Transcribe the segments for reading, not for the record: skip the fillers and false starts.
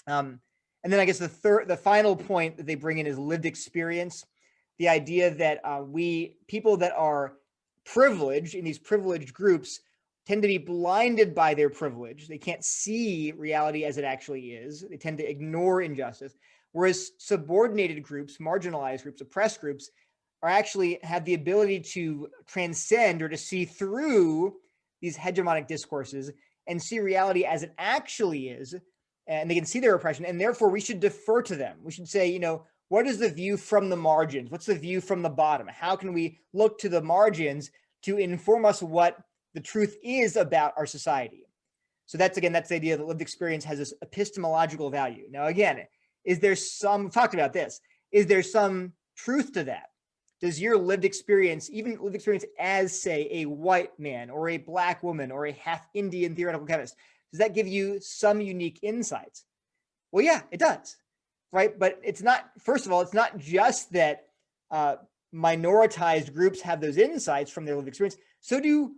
And then I guess the final point that they bring in is lived experience. The idea that people that are privileged in these privileged groups tend to be blinded by their privilege. They can't see reality as it actually is. They tend to ignore injustice. Whereas subordinated groups, marginalized groups, oppressed groups are actually have the ability to transcend or to see through these hegemonic discourses and see reality as it actually is. And they can see their oppression, and therefore we should defer to them. We should say, what is the view from the margins? What's the view from the bottom? How can we look to the margins to inform us what the truth is about our society? So that's the idea that lived experience has this epistemological value. Now, again, we've talked about this, is there some truth to that? Does your lived experience, even lived experience as, say, a white man or a black woman or a half Indian theoretical chemist, does that give you some unique insights? Well, yeah, it does, right? But it's not, first of all, it's not just that minoritized groups have those insights from their lived experience. So do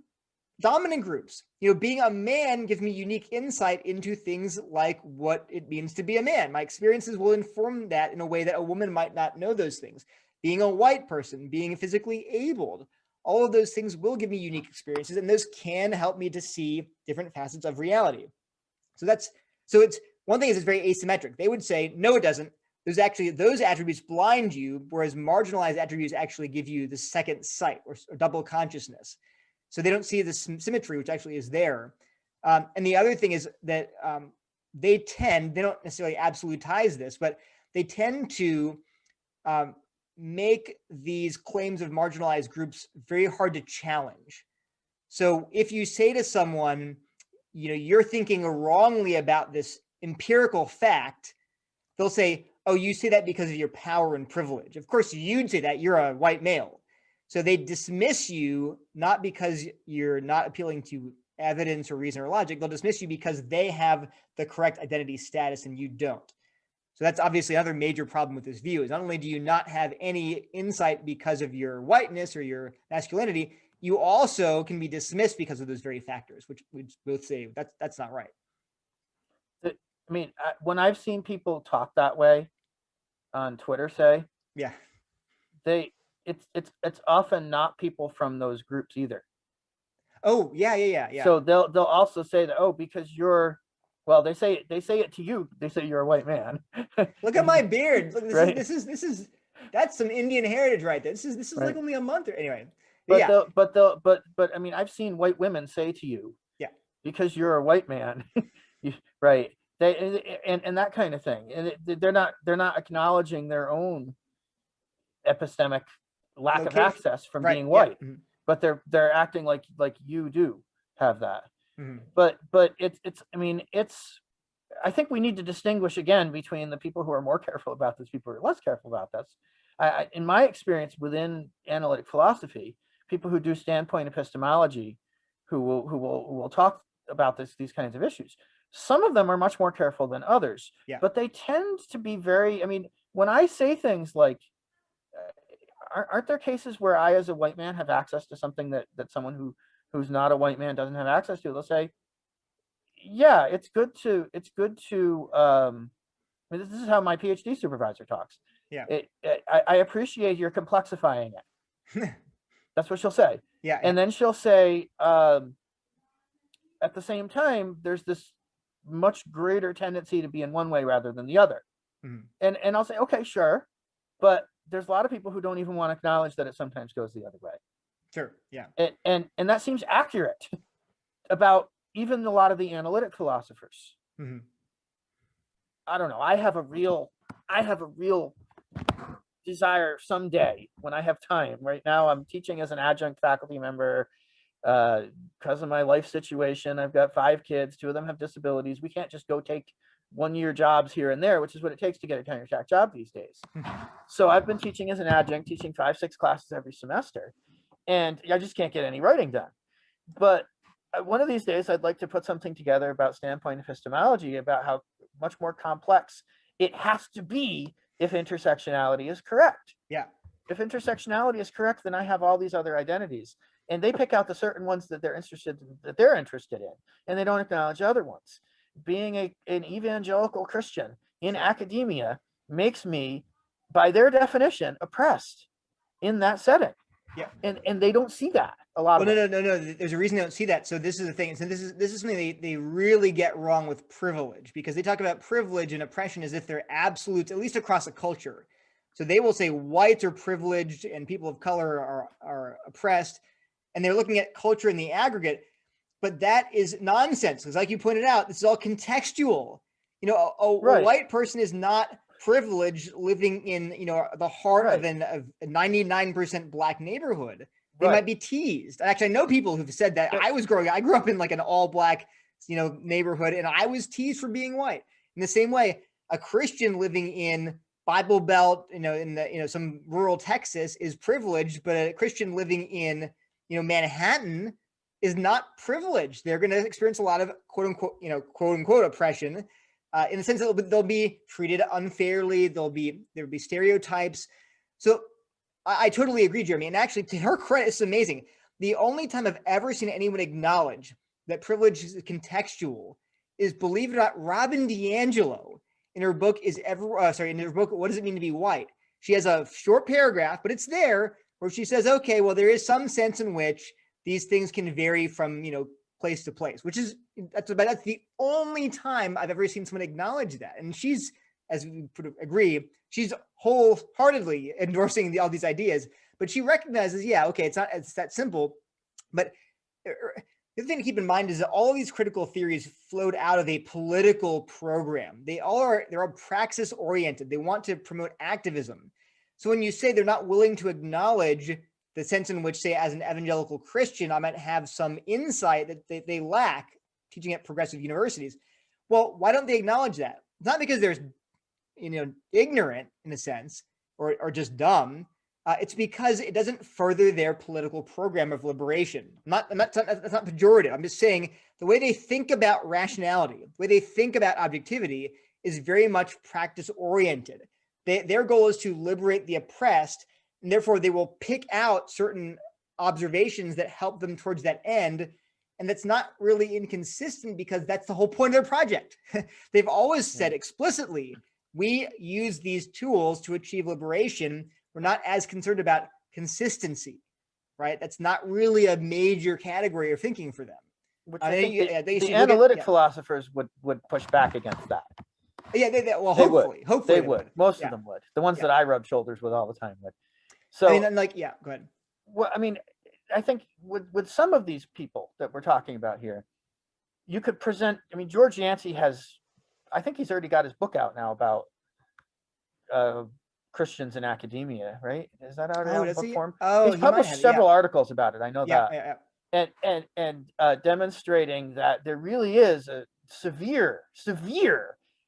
dominant groups. Being a man gives me unique insight into things like what it means to be a man. My experiences will inform that in a way that a woman might not know those things. Being a white person, being physically abled, all of those things will give me unique experiences, and those can help me to see different facets of reality. So it's one thing is it's very asymmetric. They would say, no, it doesn't. Those attributes blind you, whereas marginalized attributes actually give you the second sight or double consciousness. So they don't see the symmetry, which actually is there. And the other thing is that they don't necessarily absolutize this, but they tend to make these claims of marginalized groups very hard to challenge. So if you say to someone, you're thinking wrongly about this empirical fact, they'll say, oh, you say that because of your power and privilege. Of course, you'd say that, you're a white male. So they dismiss you not because you're not appealing to evidence or reason or logic. They'll dismiss you because they have the correct identity status and you don't. So that's obviously another major problem with this view, is not only do you not have any insight because of your whiteness or your masculinity, you also can be dismissed because of those very factors, which we both say that's not right. I mean, when I've seen people talk that way on Twitter, say, yeah, it's often not people from those groups either. Oh, yeah. So they'll also say that, oh, because you're, well, they say it to you. They say you're a white man. Look at my beard. Look, right? This is that's some Indian heritage right there. This is right. Like only a month or anyway. But I mean, I've seen white women say to you, yeah, because you're a white man, right? They and that kind of thing, and they're not acknowledging their own epistemic lack of access from being white, yeah. But they're acting like you do have that. Mm-hmm. But I think we need to distinguish again between the people who are more careful about this, people who are less careful about this. In my experience within analytic philosophy, people who do standpoint epistemology, who will talk about these kinds of issues, some of them are much more careful than others. Yeah. But they tend to be very. I mean, when I say things like, aren't there cases where I, as a white man, have access to something that someone who's not a white man doesn't have access to? They'll say, yeah, it's good to I mean, this is how my PhD supervisor talks. Yeah. I appreciate your complexifying it. That's what she'll say. Yeah. And then she'll say, at the same time, there's this much greater tendency to be in one way rather than the other. Mm-hmm. And I'll say, okay, sure. But there's a lot of people who don't even want to acknowledge that it sometimes goes the other way. Sure. Yeah. And that seems accurate about even a lot of the analytic philosophers. Mm-hmm. I don't know. I have a real desire someday, when I have time. Right now, I'm teaching as an adjunct faculty member because of my life situation. I've got 5 kids. 2 of them have disabilities. We can't just go take 1-year jobs here and there, which is what it takes to get a tenure track job these days. So I've been teaching as an adjunct, teaching 5-6 classes every semester, and I just can't get any writing done. But one of these days, I'd like to put something together about standpoint epistemology, about how much more complex it has to be if intersectionality is correct. Yeah. If intersectionality is correct, then I have all these other identities, and they pick out the certain ones that they're interested in, and they don't acknowledge other ones. being an evangelical Christian in academia makes me, by their definition, oppressed in that setting. Yeah. And they don't see that a lot of them. No. There's a reason they don't see that. So this is the thing. So this is something they really get wrong with privilege, because they talk about privilege and oppression as if they're absolutes, at least across a culture. So they will say whites are privileged and people of color are oppressed, and they're looking at culture in the aggregate. But that is nonsense, because like you pointed out, this is all contextual. You know, a white person is not privileged living in, you know, the heart of a 99% black neighborhood. They might be teased. Actually, I know people who've said that. I grew up in like an all black, you know, neighborhood, and I was teased for being white. In the same way, a Christian living in Bible Belt, you know, in the, you know, some rural Texas is privileged, but a Christian living in, you know, Manhattan is not privileged. They're going to experience a lot of quote unquote oppression, in the sense that they'll be treated unfairly. There'll be stereotypes. So I totally agree, Jeremy. And actually, to her credit, it's amazing. The only time I've ever seen anyone acknowledge that privilege is contextual is, believe it or not, Robin DiAngelo in her book What Does It Mean to Be White? She has a short paragraph, but it's there, where she says, okay, well, there is some sense in which these things can vary from, you know, place to place, which is, that's the only time I've ever seen someone acknowledge that. And she's, as we agree, she's wholeheartedly endorsing all these ideas, but she recognizes, yeah, okay, it's that simple. But the other thing to keep in mind is that all of these critical theories flowed out of a political program. They're all praxis oriented. They want to promote activism. So when you say they're not willing to acknowledge the sense in which, say, as an evangelical Christian, I might have some insight that they lack teaching at progressive universities. Well, why don't they acknowledge that? It's not because they're, you know, ignorant in a sense, or just dumb. It's because it doesn't further their political program of liberation. That's not pejorative. I'm just saying the way they think about rationality, the way they think about objectivity, is very much practice oriented. Their goal is to liberate the oppressed, and therefore they will pick out certain observations that help them towards that end. And that's not really inconsistent, because that's the whole point of their project. They've always said explicitly, we use these tools to achieve liberation. We're not as concerned about consistency, right? That's not really a major category of thinking for them. Which I think the analytic philosophers would push back against that. Yeah, hopefully they would. Most of them would. The ones that I rub shoulders with all the time would. So, I mean, like, go ahead. Well, I mean, I think with some of these people that we're talking about here, you could present. I mean, George Yancey I think he's already got his book out now about Christians in academia, right? Is that out in book form? He's published several articles about it. I know that. And demonstrating that there really is a severe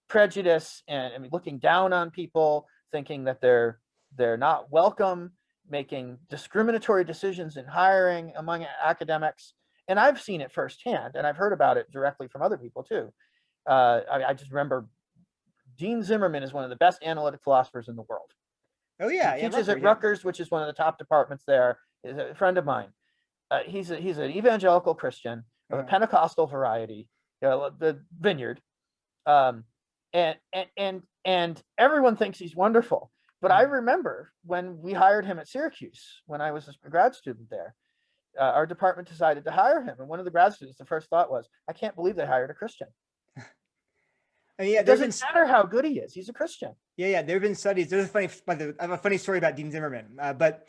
prejudice, and I mean, looking down on people, thinking that they're not welcome, making discriminatory decisions in hiring among academics. And I've seen it firsthand, and I've heard about it directly from other people too. I just remember Dean Zimmerman is one of the best analytic philosophers in the world. Oh yeah, he teaches at Rutgers, which is one of the top departments there. He's a friend of mine. He's an evangelical Christian of a Pentecostal variety, the Vineyard, and everyone thinks he's wonderful. But I remember when we hired him at Syracuse, when I was a grad student there, our department decided to hire him, and one of the grad students, the first thought was, "I can't believe they hired a Christian." It doesn't matter how good he is; he's a Christian. Yeah. There have been studies. I have a funny story about Dean Zimmerman, but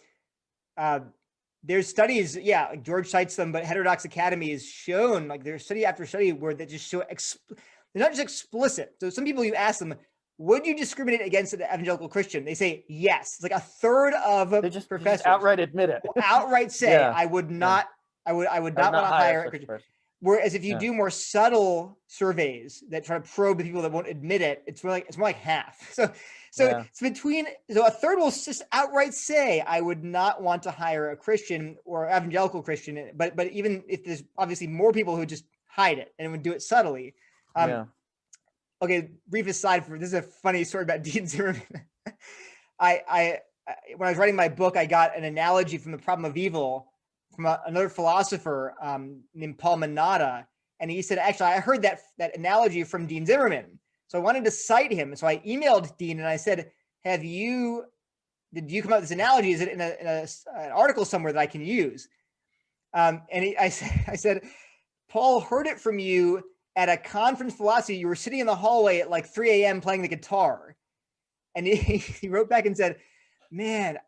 there's studies. Yeah, like George cites them, but Heterodox Academy has shown, like, there's study after study where they just show they're not just explicit. So some people, you ask them, would you discriminate against an evangelical Christian? They say yes. It's like a third of professors just outright admit it. Outright say, I would not. I would not want to hire a Christian. Whereas if you do more subtle surveys that try to probe the people that won't admit it, it's more like half. So it's a third will just outright say, I would not want to hire a Christian or evangelical Christian. But even if there's obviously more people who just hide it and would do it subtly. Okay, brief aside, this is a funny story about Dean Zimmerman. I when I was writing my book, I got an analogy from The Problem of Evil from another philosopher named Paul Manata. And he said, actually, I heard that analogy from Dean Zimmerman. So I wanted to cite him. So I emailed Dean and I said, did you come up with this analogy? Is it in an article somewhere that I can use? I said, Paul heard it from you at a conference philosophy. You were sitting in the hallway at like 3 a.m. playing the guitar. And he wrote back and said, man,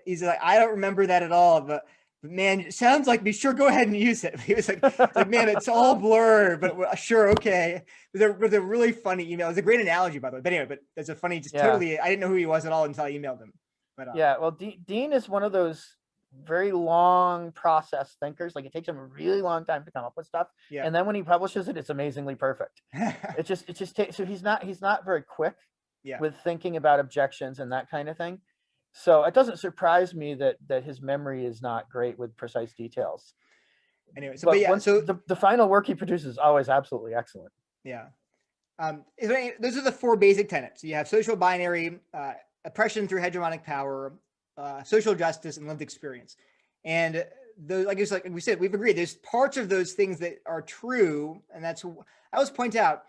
he's like, I don't remember that at all, but man, it sounds like me. Sure, go ahead and use it. He was like, man, it's all blur, but sure, okay. It was a really funny email. It was a great analogy, by the way. But anyway, that's a funny, totally. I didn't know who he was at all until I emailed him. But yeah, well, Dean is one of those very long process thinkers. Like, it takes him a really long time to come up with stuff, and then when he publishes it, it's amazingly perfect. it just takes. So he's not very quick with thinking about objections and that kind of thing. So it doesn't surprise me that his memory is not great with precise details. Anyway, so the final work he produces is always absolutely excellent. Yeah. Those are the four basic tenets. You have social binary, oppression through hegemonic power, social justice, and lived experience. And those, like we said, we've agreed there's parts of those things that are true, and that's I always point out.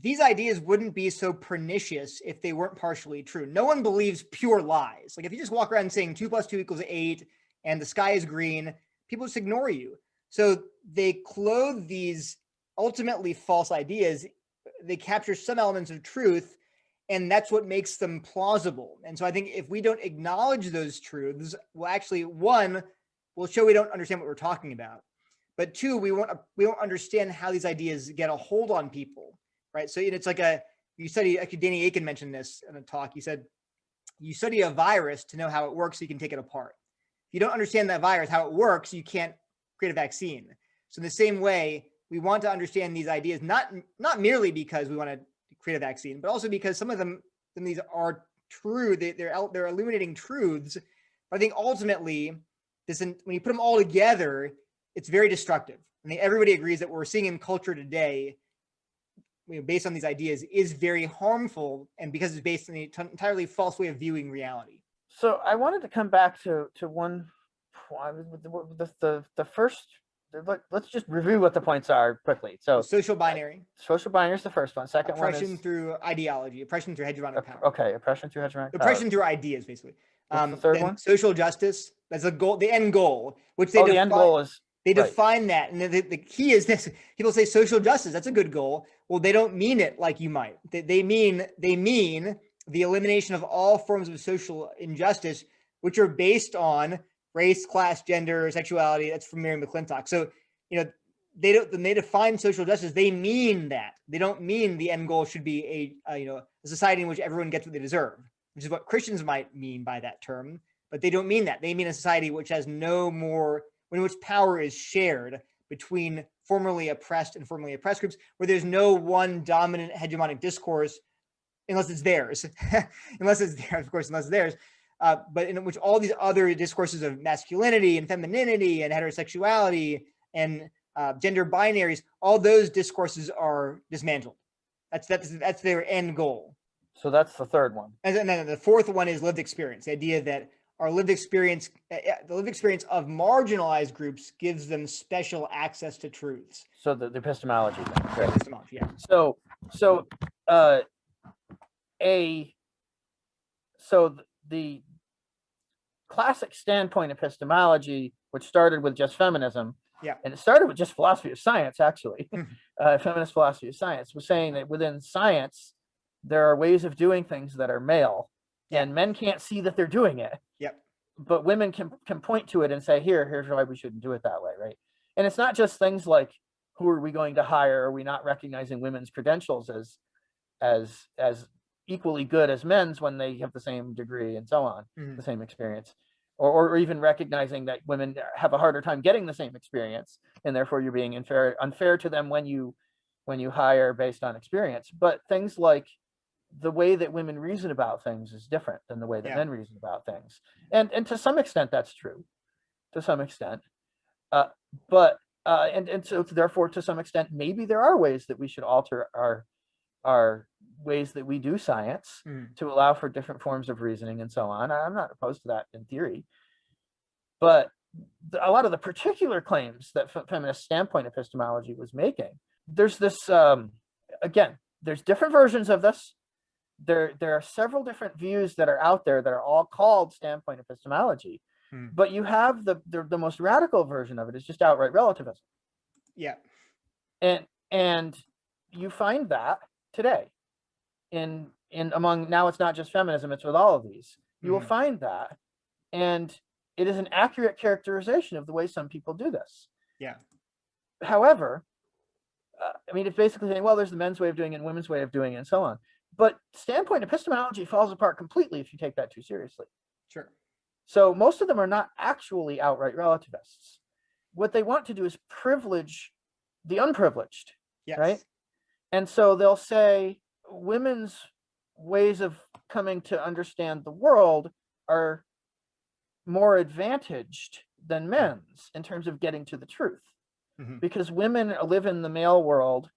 These ideas wouldn't be so pernicious if they weren't partially true. No one believes pure lies. Like, if you just walk around saying 2 + 2 = 8 and the sky is green, people just ignore you. So they clothe these ultimately false ideas. They capture some elements of truth, and that's what makes them plausible. And so I think if we don't acknowledge those truths, well, actually, one, we'll show we don't understand what we're talking about. But two, we won't understand how these ideas get a hold on people. Right. So it's like you study, actually, Danny Aiken mentioned this in a talk. He said, you study a virus to know how it works so you can take it apart. If you don't understand that virus, how it works, you can't create a vaccine. So in the same way, we want to understand these ideas, not merely because we want to create a vaccine, but also because some of these are true. They're illuminating truths. But I think ultimately, when you put them all together, it's very destructive. I mean, everybody agrees that what we're seeing in culture today, based on these ideas, is very harmful, and because it's based on an entirely false way of viewing reality. So I wanted to come back to one, the first. Let's just review what the points are quickly. So social binary. Social binary is the first one. Second one is oppression through ideology, oppression through hegemonic power. Okay, oppression through hegemonic power. Oppression through ideas, basically. What's the third one? Social justice. That's the goal, the end goal, which the end goal is. They define that, and the key is this. People say social justice, that's a good goal. Well, they don't mean it like you might. They mean the elimination of all forms of social injustice, which are based on race, class, gender, sexuality. That's from Mary McClintock. So, when they define social justice, they mean that. They don't mean the end goal should be a society in which everyone gets what they deserve, which is what Christians might mean by that term. But they don't mean that. They mean a society which has in which power is shared between formerly oppressed and formerly oppressed groups, where there's no one dominant hegemonic discourse, unless it's theirs, unless it's theirs, but in which all these other discourses of masculinity and femininity and heterosexuality and gender binaries, all those discourses are dismantled. That's their end goal. So that's the third one. And then the fourth one is lived experience, the idea that our lived experience, the lived experience of marginalized groups, gives them special access to truths. So the epistemology thing. Right. Epistemology, yeah. So the classic standpoint epistemology, which started with just feminism, and it started with just philosophy of science, actually, feminist philosophy of science, was saying that within science, there are ways of doing things that are male, and men can't see that they're doing it. Yep. But women can point to it and say, here's why we shouldn't do it that way, right? And it's not just things like, who are we going to hire? Are we not recognizing women's credentials as equally good as men's when they have the same degree and so on, the same experience, or even recognizing that women have a harder time getting the same experience, and therefore you're being unfair to them when you hire based on experience. But things like the way that women reason about things is different than the way that men reason about things. And to some extent, that's true, to some extent. But so therefore, to some extent, maybe there are ways that we should alter our ways that we do science to allow for different forms of reasoning and so on. I'm not opposed to that in theory. But a lot of the particular claims that feminist standpoint epistemology was making, there's this, again, there's different versions of this. There are several different views that are out there that are all called standpoint epistemology, but you have the most radical version of it is just outright relativism. Yeah. And you find that today in among, now it's not just feminism, it's with all of these. You will find that, and it is an accurate characterization of the way some people do this. Yeah. However, I mean, it's basically saying, well, there's the men's way of doing it and women's way of doing it and so on. But standpoint epistemology falls apart completely if you take that too seriously. Sure. So most of them are not actually outright relativists. What they want to do is privilege the unprivileged, Yes. right? And so they'll say women's ways of coming to understand the world are more advantaged than men's in terms of getting to the truth, because women live in the male world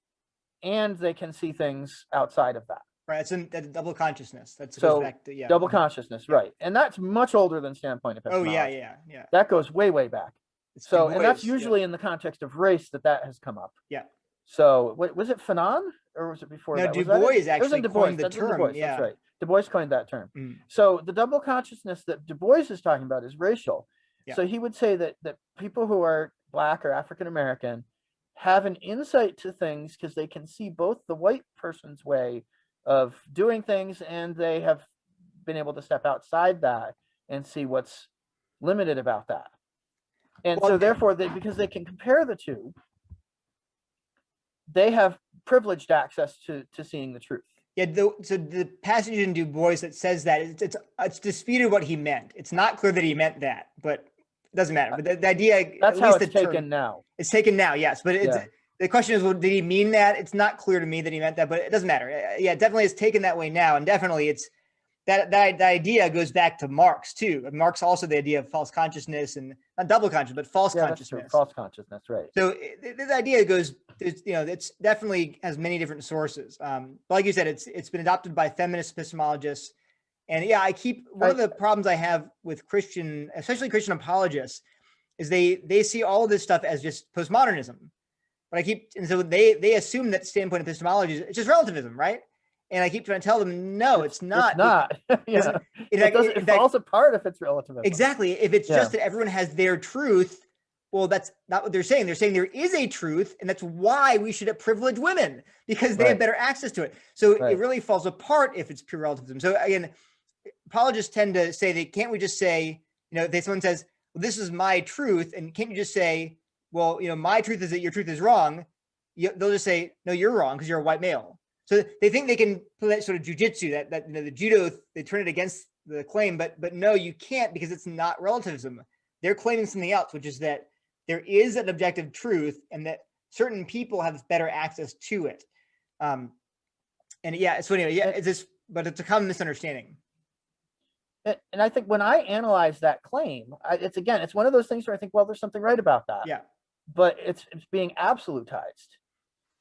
and they can see things outside of that. Right. It's a double consciousness. That's so goes back to, yeah. double consciousness, right? And that's much older than standpoint epistemology. Oh yeah. That goes way back. It's So, Du and that's Bois, usually in the context of race that has come up. Yeah. So, was it Fanon or was it before No, that? Du Bois actually Du Bois. coined the That's term. Du Bois. Yeah. That's right. Du Bois coined that term. So the double consciousness that Du Bois is talking about is racial. Yeah. So he would say that people who are Black or African American have an insight to things because they can see both the white person's way of doing things, and they have been able to step outside that and see what's limited about that. And so therefore, because they can compare the two, they have privileged access to seeing the truth. Yeah, so the passage in Du Bois that says that it's disputed what he meant. It's not clear that he meant that, but it doesn't matter. But the idea, that's how it's taken now. It's taken now, yes. But the question is, well, did he mean that? It's not clear to me that he meant that, but it doesn't matter. Yeah, it definitely is taken that way now, and definitely it's that idea goes back to Marx too. And Marx also the idea of false consciousness, and not double consciousness, but false consciousness. False consciousness, right? So this idea goes, it's definitely has many different sources. But like you said, it's been adopted by feminist epistemologists, and yeah, one of the problems I have with especially Christian apologists, is they see all of this stuff as just postmodernism. But and so they assume that standpoint epistemology is just relativism, right? And I keep trying to tell them, no, it's not. It's not. It falls apart if it's relativism. Exactly. If it's just that everyone has their truth, well, that's not what they're saying. They're saying there is a truth, and that's why we should privilege women, because they have better access to it. So it really falls apart if it's pure relativism. So again, apologists tend to say can't we just say, if someone says, well, this is my truth, and can't you just say, well, my truth is that your truth is wrong. They'll just say, no, you're wrong because you're a white male. So they think they can play that sort of jujitsu, that the judo, they turn it against the claim, but no, you can't, because it's not relativism. They're claiming something else, which is that there is an objective truth and that certain people have better access to it. And yeah, so anyway, yeah, but it's a common misunderstanding. And I think when I analyze that claim, it's one of those things where I think, well, there's something right about that. Yeah. But it's being absolutized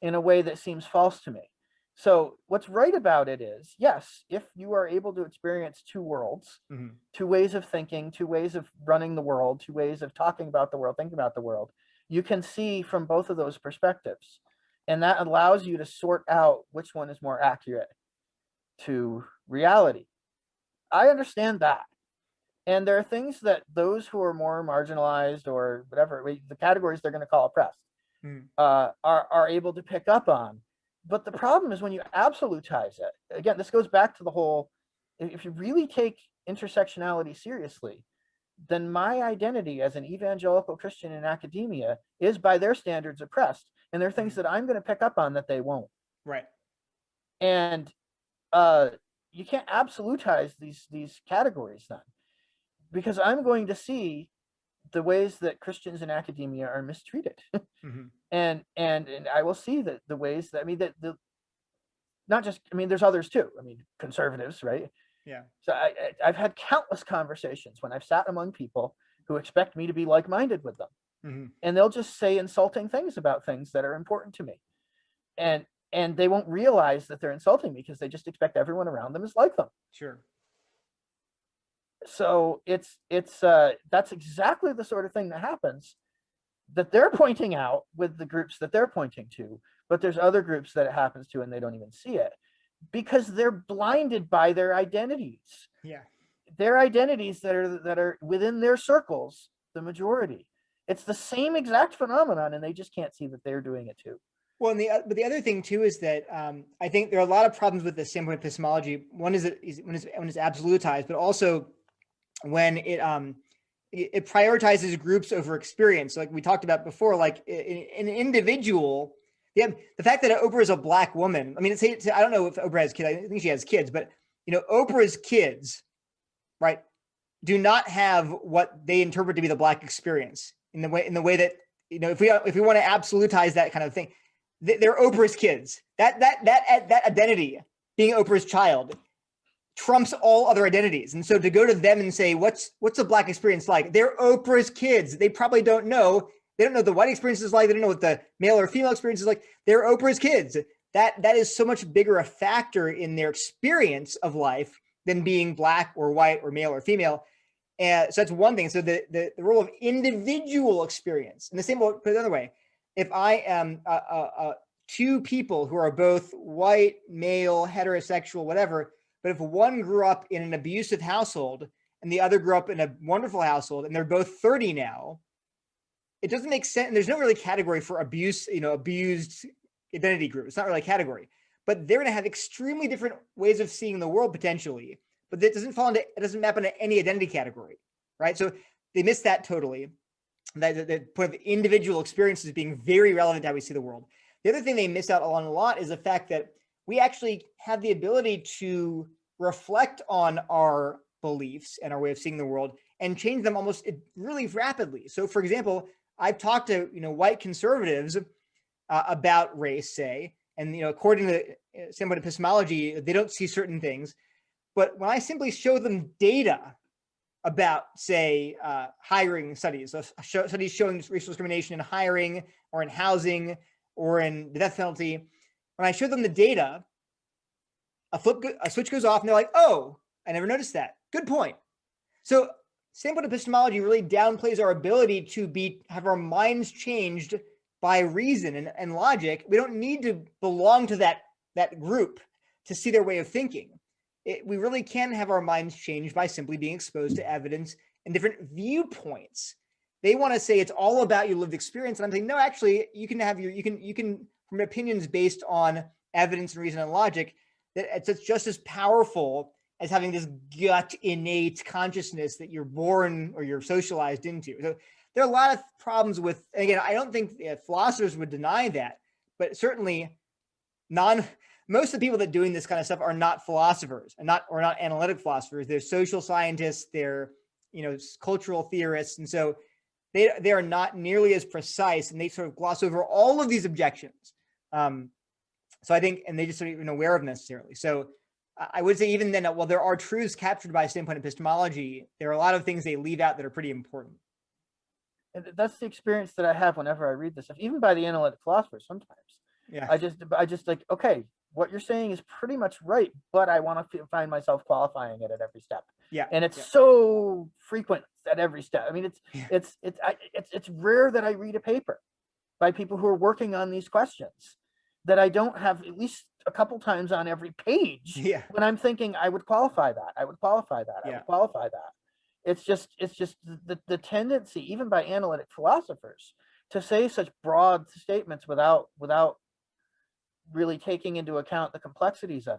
in a way that seems false to me. So what's right about it is, yes, if you are able to experience two worlds, two ways of thinking, two ways of running the world, two ways of talking about the world, thinking about the world, you can see from both of those perspectives. And that allows you to sort out which one is more accurate to reality. I understand that. And there are things that those who are more marginalized or whatever, the categories they're going to call oppressed, are able to pick up on. But the problem is when you absolutize it. Again, this goes back to the whole, if you really take intersectionality seriously, then my identity as an evangelical Christian in academia is by their standards oppressed. And there are things that I'm going to pick up on that they won't. Right. And you can't absolutize these categories then, because I'm going to see the ways that Christians in academia are mistreated. And I will see that the ways that, there's others too. Conservatives, right? Yeah. So I've had countless conversations when I've sat among people who expect me to be like-minded with them. And they'll just say insulting things about things that are important to me. And they won't realize that they're insulting me because they just expect everyone around them is like them. Sure. So that's exactly the sort of thing that happens, that they're pointing out with the groups that they're pointing to, but there's other groups that it happens to and they don't even see it because they're blinded by their identities. Yeah. Their identities that are within their circles, the majority. It's the same exact phenomenon, and they just can't see that they're doing it too. Well, but the other thing too is that I think there are a lot of problems with the standpoint epistemology. One is when it's absolutized, but also when it prioritizes groups over experience. So like we talked about before, like an individual. Yeah, the fact that Oprah is a Black woman. I mean, I don't know if Oprah has kids. I think she has kids, but Oprah's kids, right, do not have what they interpret to be the Black experience in the way that if we want to absolutize that kind of thing, they're Oprah's kids. That identity, being Oprah's child, trumps all other identities. And so to go to them and say, what's the Black experience like? They're Oprah's kids. They probably don't know. They don't know the white experience is like. They don't know what the male or female experience is like. They're Oprah's kids. That is so much bigger a factor in their experience of life than being Black or white or male or female. And so that's one thing. So the role of individual experience, and the same, put it another way, if I am two people who are both white, male, heterosexual, whatever, but if one grew up in an abusive household and the other grew up in a wonderful household and they're both 30 now, it doesn't make sense. And there's no really category for abused identity group. It's not really a category, but they're going to have extremely different ways of seeing the world potentially, but it doesn't map into any identity category, right? So they miss that totally. The point of individual experiences being very relevant to how we see the world. The other thing they miss out on a lot is the fact that we actually have the ability to reflect on our beliefs and our way of seeing the world and change them almost really rapidly. So, for example, I've talked to white conservatives about race, say, and according to standpoint epistemology, they don't see certain things. But when I simply show them data about, say, hiring studies, so studies showing racial discrimination in hiring or in housing or in the death penalty, when I show them the data, a switch goes off and they're like, oh, I never noticed that. Good point. So standpoint epistemology really downplays our ability to have our minds changed by reason and logic. We don't need to belong to that group to see their way of thinking. We really can have our minds changed by simply being exposed to evidence and different viewpoints. They want to say it's all about your lived experience. And I'm saying, no, actually, you can from opinions based on evidence and reason and logic, that it's just as powerful as having this gut innate consciousness that you're born or you're socialized into. So there are a lot of problems with, and again, I don't think philosophers would deny that, but certainly most of the people that doing this kind of stuff are not philosophers and not analytic philosophers. They're social scientists, they're cultural theorists. And so they are not nearly as precise, and they sort of gloss over all of these objections. So I think, and they just aren't even aware of necessarily. So I would say even then, while there are truths captured by standpoint epistemology, there are a lot of things they leave out that are pretty important. And that's the experience that I have whenever I read this stuff, even by the analytic philosophers sometimes. Yeah. I just like, okay, what you're saying is pretty much right, but I want to find myself qualifying it at every step. Yeah. And it's so frequent at every step. I mean, it's rare that I read a paper by people who are working on these questions that I don't have at least a couple times on every page when I'm thinking I would qualify that. I would qualify that. I would qualify that. It's just the tendency, even by analytic philosophers, to say such broad statements without really taking into account the complexities of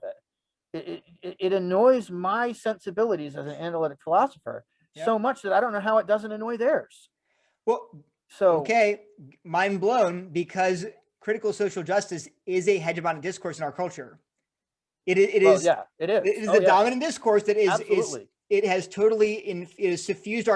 it. It annoys my sensibilities as an analytic philosopher so much that I don't know how it doesn't annoy theirs. Well, okay, mind blown, because critical social justice is a hegemonic discourse in our culture. It is the dominant discourse that it has totally suffused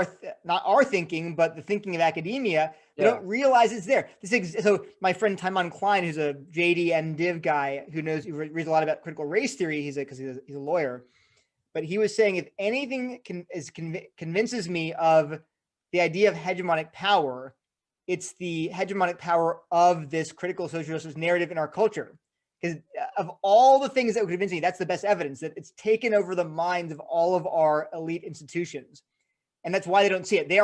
not our thinking, but the thinking of academia. They don't realize it's there. So my friend Timon Klein, who's a JD MDiv guy who reads a lot about critical race theory, he's a lawyer, but he was saying if anything convinces me of the idea of hegemonic power, it's the hegemonic power of this critical social justice narrative in our culture. because of all the things that would convince me, that's the best evidence that it's taken over the minds of all of our elite institutions. And that's why they don't see it. They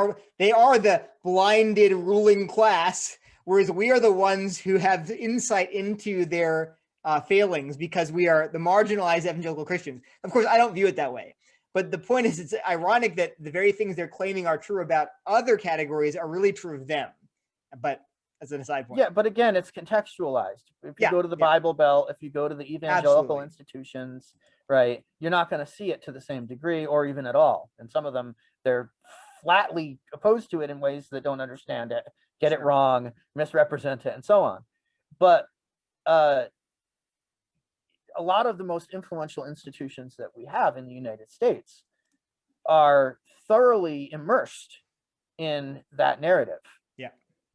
are the blinded ruling class, whereas we are the ones who have insight into their failings because we are the marginalized evangelical Christians. Of course, I don't view it that way. But the point is, it's ironic that the very things they're claiming are true about other categories are really true of them. But as an aside point. Yeah, but again, it's contextualized. If you go to the Bible Belt, if you go to the evangelical institutions, right, you're not going to see it to the same degree or even at all. And some of them, they're flatly opposed to it in ways that don't understand it, get it wrong, misrepresent it, and so on. But a lot of the most influential institutions that we have in the United States are thoroughly immersed in that narrative.